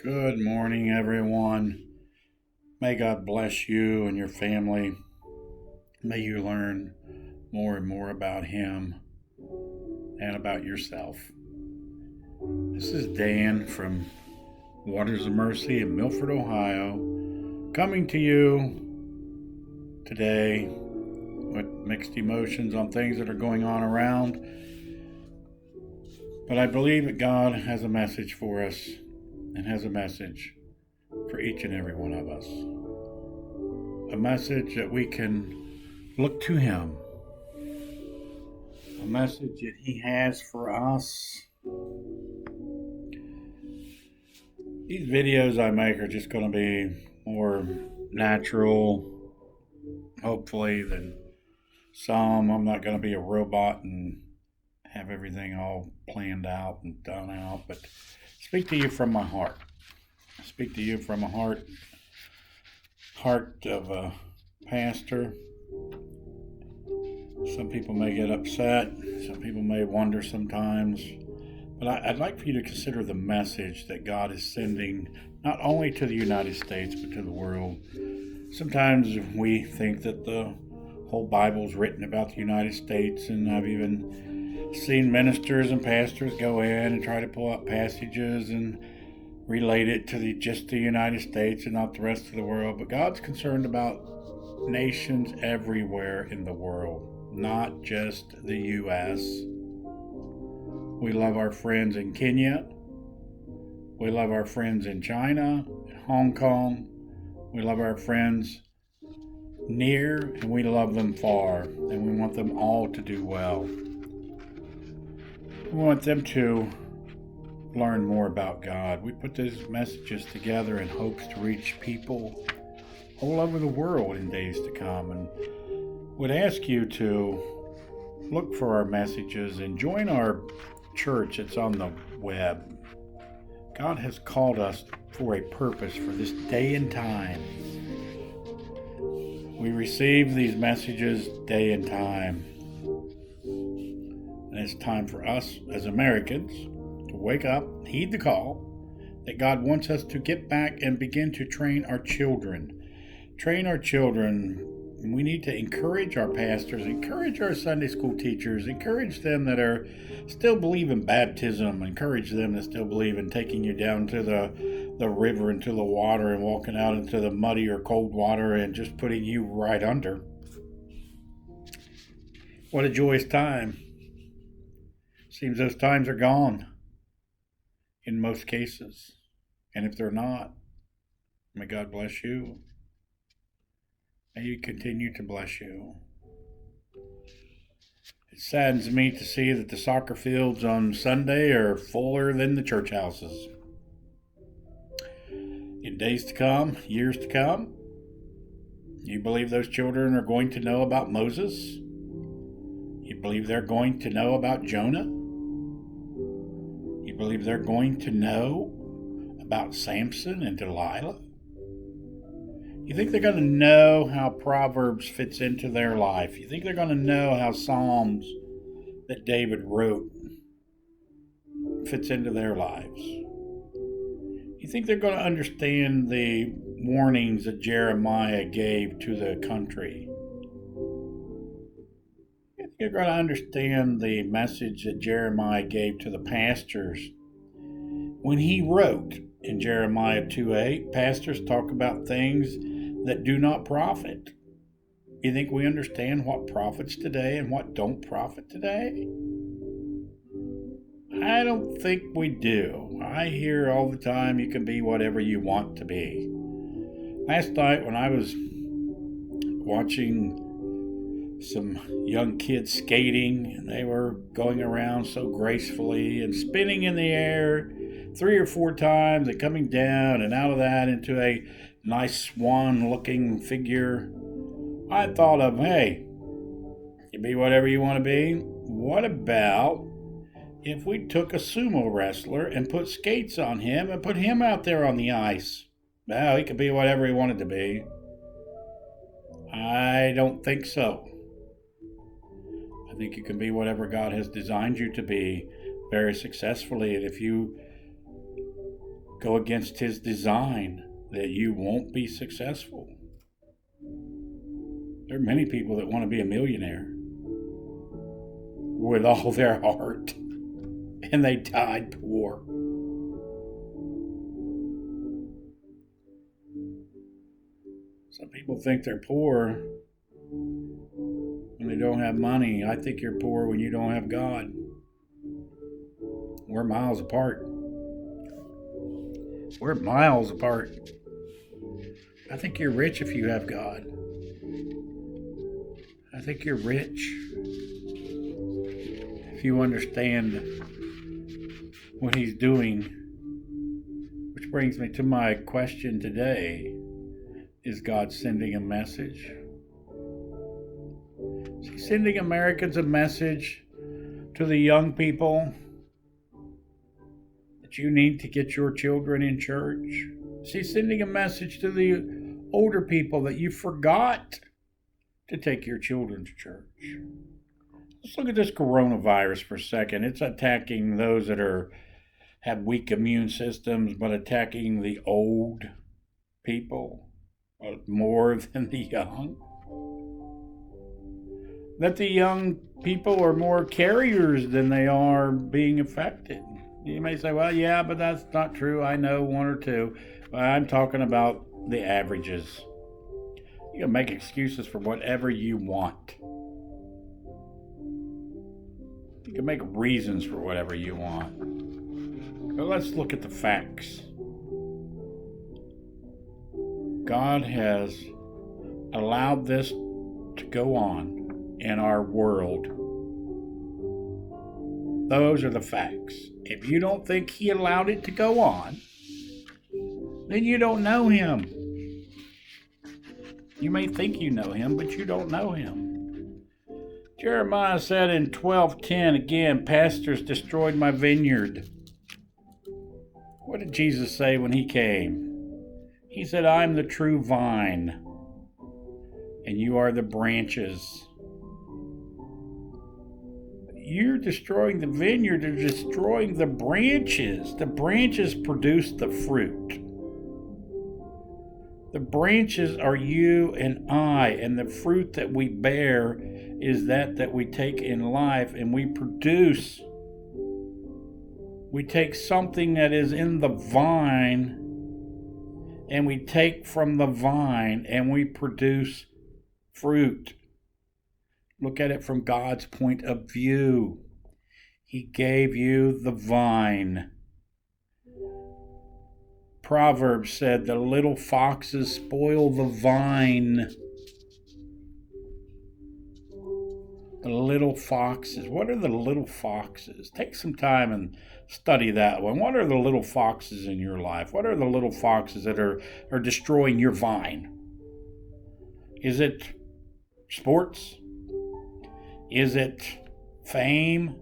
Good morning, everyone. May God bless you and your family. May you learn more and more about Him and about yourself. This is Dan from Waters of Mercy in Milford, Ohio, coming to you today with mixed emotions on things that are going on around. But I believe that God has a message for us and has a message for each and every one of us. A message that we can look to Him. A message that He has for us. These videos I make are just going to be more natural, hopefully, than some. I'm not going to be a robot and have everything all planned out and done out, but speak to you from my heart. Speak to you from a heart of a pastor. Some people may get upset. Some people may wonder sometimes. But I'd like for you to consider the message that God is sending not only to the United States, but to the world. Sometimes we think that the whole Bible is written about the United States, and I've even seen ministers and pastors go in and try to pull out passages and relate it to just the United States and not the rest of the world. But God's concerned about nations everywhere in the world, not just the U.S. We love our friends in Kenya. We love our friends in China, Hong Kong. We love our friends near, and we love them far, and we want them all to do well. We want them to learn more about God. We put these messages together in hopes to reach people all over the world in days to come, and would ask you to look for our messages and join our church. It's on the web. God has called us for a purpose for this day and time. We receive these messages day and time. And it's time for us as Americans to wake up, heed the call that God wants us to get back and begin to train our children. Train our children. We need to encourage our pastors, encourage our Sunday school teachers, encourage them that are still believe in baptism, encourage them that still believe in taking you down to the river into the water and walking out into the muddy or cold water and just putting you right under. What a joyous time. Seems those times are gone in most cases. And if they're not, may God bless you. May He continue to bless you. It saddens me to see that the soccer fields on Sunday are fuller than the church houses. In days to come, years to come, you believe those children are going to know about Moses? You believe they're going to know about Jonah? You believe they're going to know about Samson and Delilah? You think they're going to know how Proverbs fits into their life? You think they're going to know how Psalms that David wrote fits into their lives? You think they're going to understand the warnings that Jeremiah gave to the country? You think they're going to understand the message that Jeremiah gave to the pastors when he wrote in Jeremiah 2:8, pastors talk about things that do not profit. You think we understand what profits today and what don't profit today? I don't think we do. I hear all the time you can be whatever you want to be. Last night when I was watching some young kids skating, and they were going around so gracefully and spinning in the air 3 or 4 times and coming down and out of that into a nice swan looking figure, I thought of, hey, you be whatever you want to be. What about if we took a sumo wrestler and put skates on him and put him out there on the ice? Well, he could be whatever he wanted to be. I don't think so. I think you can be whatever God has designed you to be very successfully. And if you go against His design, that you won't be successful. There are many people that want to be a millionaire with all their heart, and they died poor. Some people think they're poor when they don't have money. I think you're poor when you don't have God. We're miles apart. We're miles apart. I think you're rich if you have God. I think you're rich if you understand what He's doing. Which brings me to my question today. Is God sending a message? Is He sending Americans a message to the young people that you need to get your children in church? Is He sending a message to the older people that you forgot to take your children to church? Let's look at this coronavirus for a second. It's attacking those that have weak immune systems, but attacking the old people more than the young. That the young people are more carriers than they are being affected. You may say, well, yeah, but that's not true. I know one or two. But I'm talking about the averages. You can make excuses for whatever you want. You can make reasons for whatever you want. But let's look at the facts. God has allowed this to go on in our world. Those are the facts. If you don't think He allowed it to go on, then you don't know Him. You may think you know Him, but you don't know Him. Jeremiah said in 12:10, again, pastors destroyed my vineyard. What did Jesus say when He came? He said, I'm the true vine, and you are the branches. You're destroying the vineyard, you're destroying the branches. The branches produce the fruit. The branches are you and I, and the fruit that we bear is that we take in life, and we produce. We take something that is in the vine, and we take from the vine, and we produce fruit. Look at it from God's point of view. He gave you the vine. Proverbs said, the little foxes spoil the vine. The little foxes. What are the little foxes? Take some time and study that one. What are the little foxes in your life? What are the little foxes that are destroying your vine? Is it sports? Is it fame?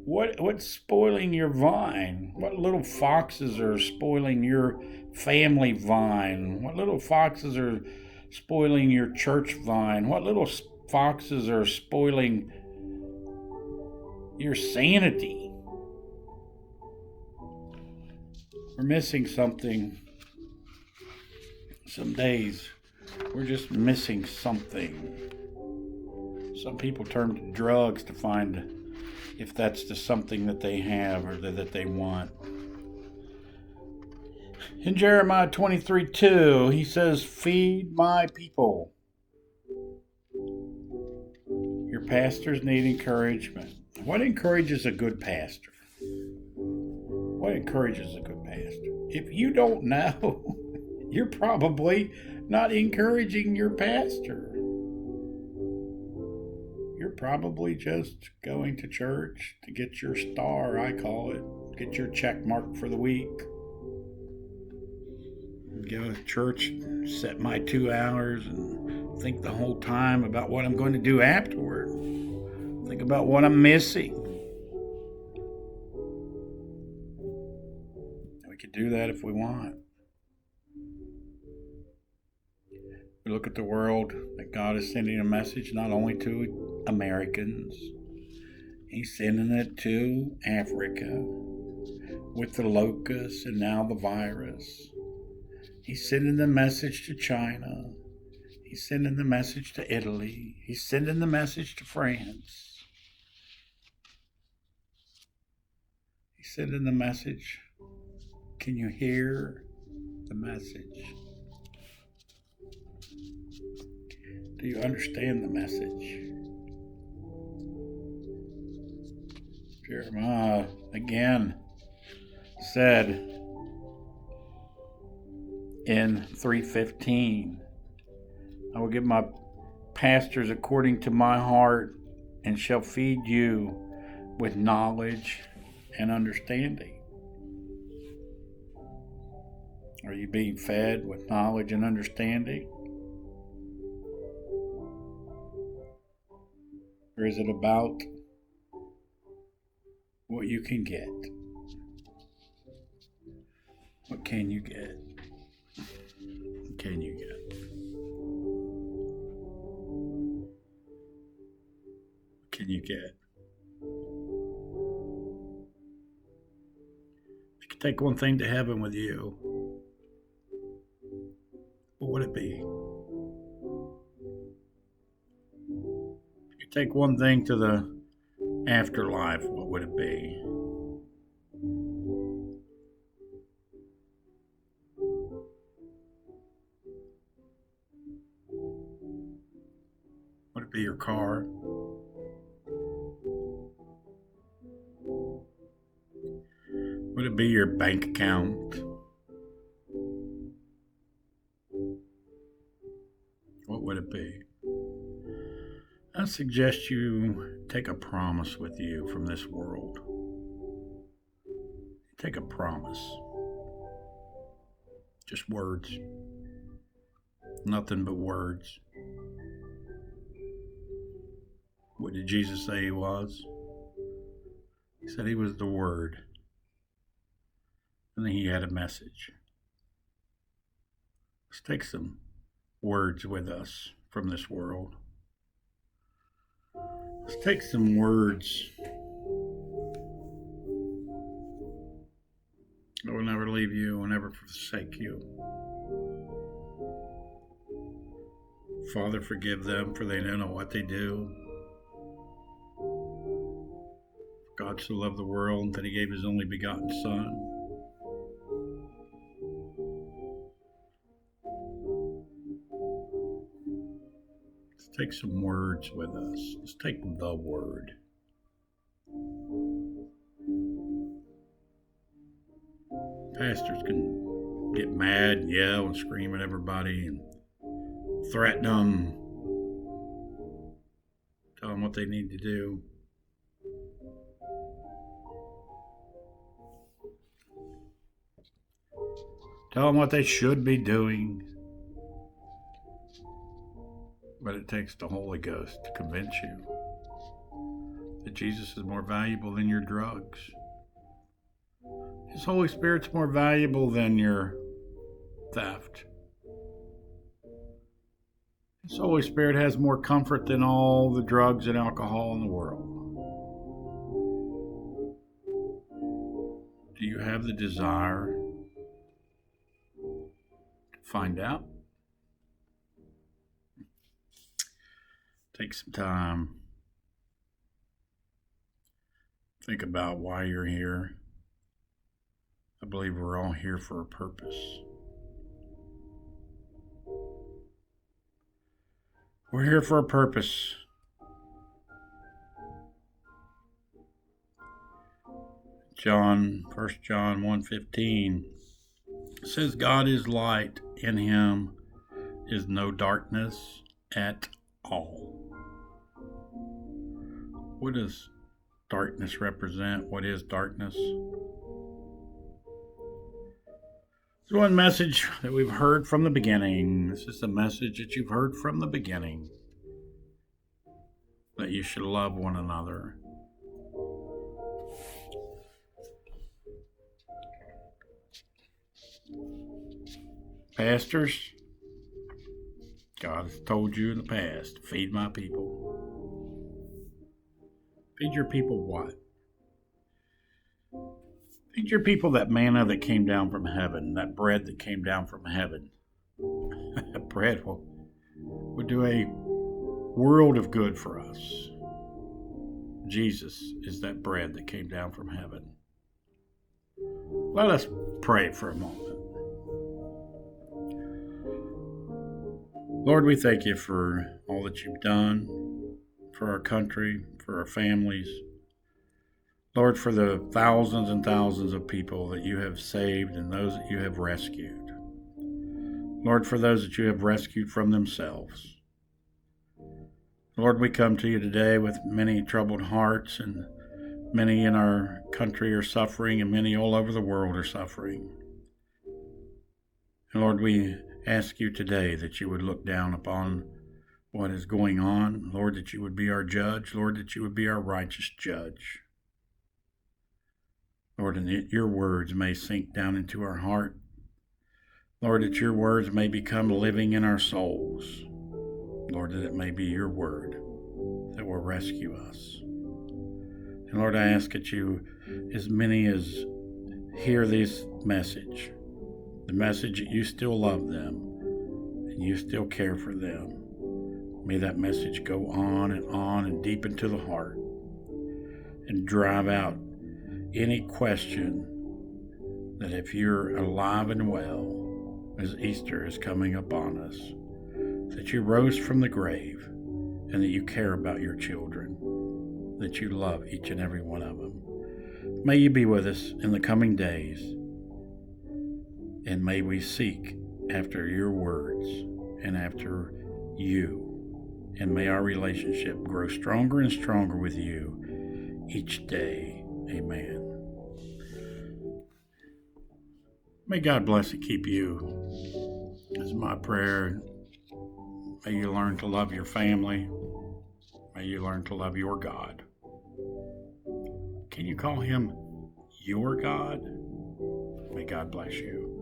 What's spoiling your vine? What little foxes are spoiling your family vine? What little foxes are spoiling your church vine? What little foxes are spoiling your sanity? We're missing something. Some days we're just missing something. Some people turn to drugs to find if that's the something that they have or that they want. In Jeremiah 23:2, he says, feed my people. Your pastors need encouragement. What encourages a good pastor? What encourages a good pastor? If you don't know, you're probably not encouraging your pastor. You're probably just going to church to get your star, I call it. Get your check mark for the week. Go to church, set my 2 hours, and think the whole time about what I'm going to do afterward. Think about what I'm missing. We could do that if we want. We look at the world that God is sending a message not only to Americans, He's sending it to Africa. with the locusts and now the virus. He's sending the message to China. He's sending the message to Italy. He's sending the message to France. He's sending the message. Can you hear the message? Do you understand the message? Jeremiah again said in 3:15, I will give my pastors according to my heart and shall feed you with knowledge and understanding. Are you being fed with knowledge and understanding? Or is it about what you can get? What can you get? What can you get? What can you get? If you could take one thing to heaven with you, what would it be? If you could take one thing to the afterlife, what would it be? Would it be your car? Would it be your bank account? What would it be? I suggest you take a promise with you from this world. Take a promise. Just words. Nothing but words. What did Jesus say he was? He said he was the Word. And then he had a message. Let's take some words with us from this world. Let's take some words. I will never leave you, I will never forsake you. Father, forgive them, for they don't know what they do. God so loved the world that he gave his only begotten Son. Let's take some words with us. Let's take the Word. Pastors can get mad and yell and scream at everybody and threaten them, tell them what they need to do. Tell them what they should be doing. But it takes the Holy Ghost to convince you that Jesus is more valuable than your drugs. His Holy Spirit's more valuable than your theft. His Holy Spirit has more comfort than all the drugs and alcohol in the world. Do you have the desire to find out? Take some time. Think about why you're here. I believe we're all here for a purpose. We're here for a purpose. First John 1:15 says, God is light, in him is no darkness at all. What does darkness represent? What is darkness? It's one message that we've heard from the beginning. This is the message that you've heard from the beginning, that you should love one another. Pastors, God has told you in the past, feed my people. Feed your people what? Feed Feed your people that manna that came down from heaven, that bread that came down from heaven. That bread will do a world of good for us. Jesus is that bread that came down from heaven. Let us pray for a moment. Lord, we thank you for all that you've done for our country, for our families. Lord, for the thousands and thousands of people that you have saved and those that you have rescued. Lord, for those that you have rescued from themselves. Lord, we come to you today with many troubled hearts, and many in our country are suffering, and many all over the world are suffering. And Lord, we ask you today that you would look down upon what is going on. Lord, that you would be our judge. Lord, that you would be our righteous judge. Lord, and that your words may sink down into our heart. Lord, that your words may become living in our souls. Lord, that it may be your word that will rescue us. And Lord, I ask that you, as many as hear this message, the message that you still love them and you still care for them, may that message go on and deep into the heart and drive out any question that if you're alive and well, as Easter is coming upon us, that you rose from the grave and that you care about your children, that you love each and every one of them. May you be with us in the coming days, and may we seek after your words and after you, and may our relationship grow stronger and stronger with you each day. Amen. May God bless and keep you, is my prayer. May you learn to love your family. May you learn to love your God. Can you call him your God? May God bless you.